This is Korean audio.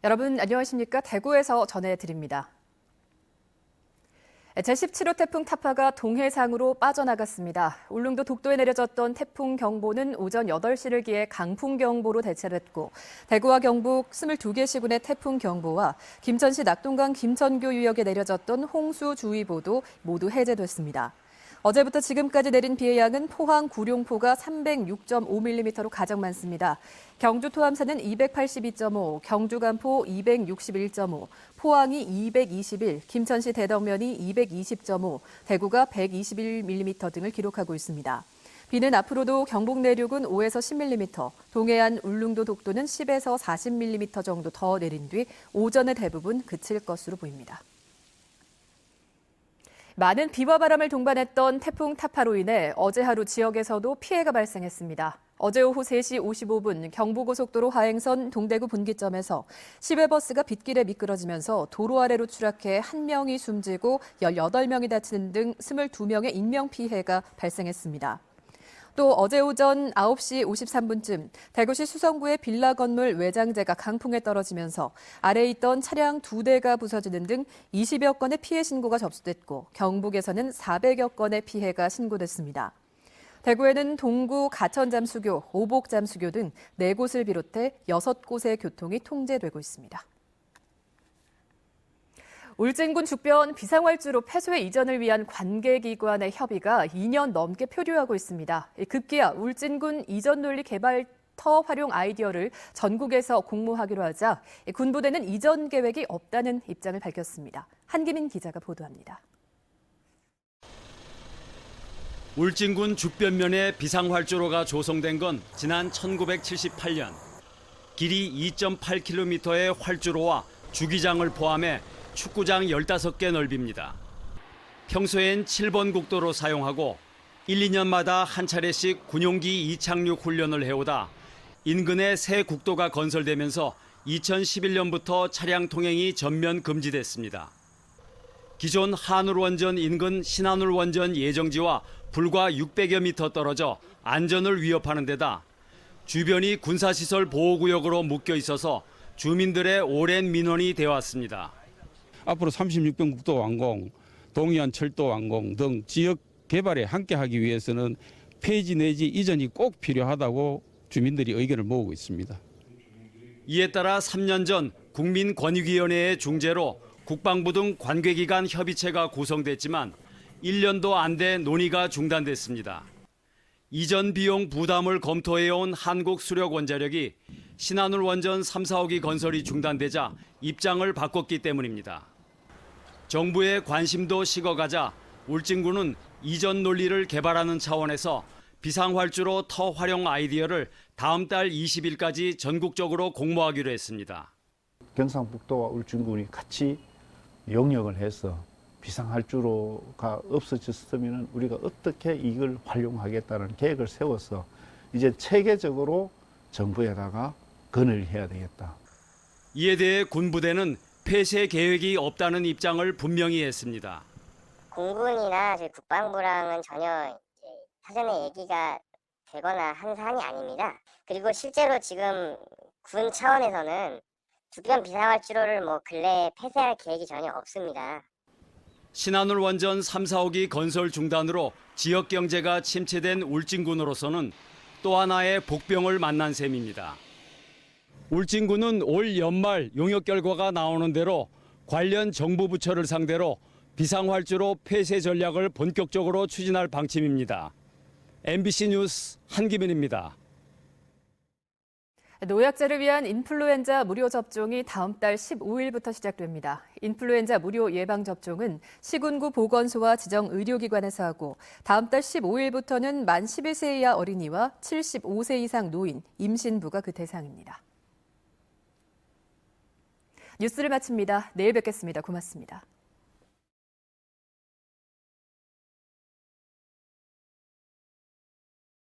여러분 안녕하십니까? 대구에서 전해드립니다. 제17호 태풍 타파가 동해상으로 빠져나갔습니다. 울릉도 독도에 내려졌던 태풍 경보는 오전 8시를 기해 강풍 경보로 대체됐고 대구와 경북 22개 시군의 태풍 경보와 김천시 낙동강 김천교 유역에 내려졌던 홍수주의보도 모두 해제됐습니다. 어제부터 지금까지 내린 비의 양은 포항 구룡포가 306.5mm로 가장 많습니다. 경주 토함산은 282.5, 경주 간포 261.5, 포항이 221, 김천시 대덕면이 220.5, 대구가 121mm 등을 기록하고 있습니다. 비는 앞으로도 경북 내륙은 5에서 10mm, 동해안 울릉도 독도는 10에서 40mm 정도 더 내린 뒤 오전에 대부분 그칠 것으로 보입니다. 많은 비와 바람을 동반했던 태풍 타파로 인해 어제 하루 지역에서도 피해가 발생했습니다. 어제 오후 3시 55분 경부고속도로 하행선 동대구 분기점에서 시외버스가 빗길에 미끄러지면서 도로 아래로 추락해 1명이 숨지고 18명이 다치는 등 22명의 인명피해가 발생했습니다. 또 어제 오전 9시 53분쯤 대구시 수성구의 빌라 건물 외장재가 강풍에 떨어지면서 아래에 있던 차량 2대가 부서지는 등 20여 건의 피해 신고가 접수됐고 경북에서는 400여 건의 피해가 신고됐습니다. 대구에는 동구 가천잠수교, 오복잠수교 등 4곳을 비롯해 6곳의 교통이 통제되고 있습니다. 울진군 주변 비상활주로 폐쇄 이전을 위한 관계기관의 협의가 2년 넘게 표류하고 있습니다. 급기야 울진군 이전 논리 개발터 활용 아이디어를 전국에서 공모하기로 하자 군부대는 이전 계획이 없다는 입장을 밝혔습니다. 한기민 기자가 보도합니다. 울진군 주변면에 비상활주로가 조성된 건 지난 1978년. 길이 2.8km의 활주로와 주기장을 포함해 축구장 15개 넓입니다. 평소엔 7번 국도로 사용하고 1, 2년마다 한 차례씩 군용기 이착륙 훈련을 해오다 인근에 새 국도가 건설되면서 2011년부터 차량 통행이 전면 금지됐습니다. 기존 한울원전 인근 신한울원전 예정지와 불과 600여 미터 떨어져 안전을 위협하는 데다 주변이 군사시설 보호구역으로 묶여 있어서 주민들의 오랜 민원이 되어왔습니다. 앞으로 36번 국도 완공, 동해안 철도 완공 등 지역 개발에 함께하기 위해서는 폐지 내지 이전이 꼭 필요하다고 주민들이 의견을 모으고 있습니다. 이에 따라 3년 전 국민권익위원회의 중재로 국방부 등 관계기관 협의체가 구성됐지만 1년도 안 돼 논의가 중단됐습니다. 이전 비용 부담을 검토해온 한국수력원자력이 신한울 원전 3, 4호기 건설이 중단되자 입장을 바꿨기 때문입니다. 정부의 관심도 식어가자 울진군은 이전 논리를 개발하는 차원에서 비상활주로 터 활용 아이디어를 다음 달 20일까지 전국적으로 공모하기로 했습니다. 경상북도와 울진군이 같이 용역을 해서 비상활주로가 없어졌으면 우리가 어떻게 이걸 활용하겠다는 계획을 세워서 이제 체계적으로 정부에다가 건의를 해야 되겠다. 이에 대해 군부대는 폐쇄 계획이 없다는 입장을 분명히 했습니다. 공군이나 저희 국방부랑은 전혀 사전에 얘기가 되거나 한 사안이 아닙니다. 그리고 실제로 지금 군 차원에서는 주변 비상활주로를 근래에 폐쇄할 계획이 전혀 없습니다. 신한울 원전 3, 4호기 건설 중단으로 지역 경제가 침체된 울진군으로서는 또 하나의 복병을 만난 셈입니다. 울진군은 올 연말 용역 결과가 나오는 대로 관련 정부 부처를 상대로 비상활주로 폐쇄 전략을 본격적으로 추진할 방침입니다. MBC 뉴스 한기민입니다. 노약자를 위한 인플루엔자 무료 접종이 다음 달 15일부터 시작됩니다. 인플루엔자 무료 예방접종은 시군구 보건소와 지정 의료기관에서 하고 다음 달 15일부터는 만 11세 이하 어린이와 75세 이상 노인, 임신부가 그 대상입니다. 뉴스를 마칩니다. 내일 뵙겠습니다. 고맙습니다.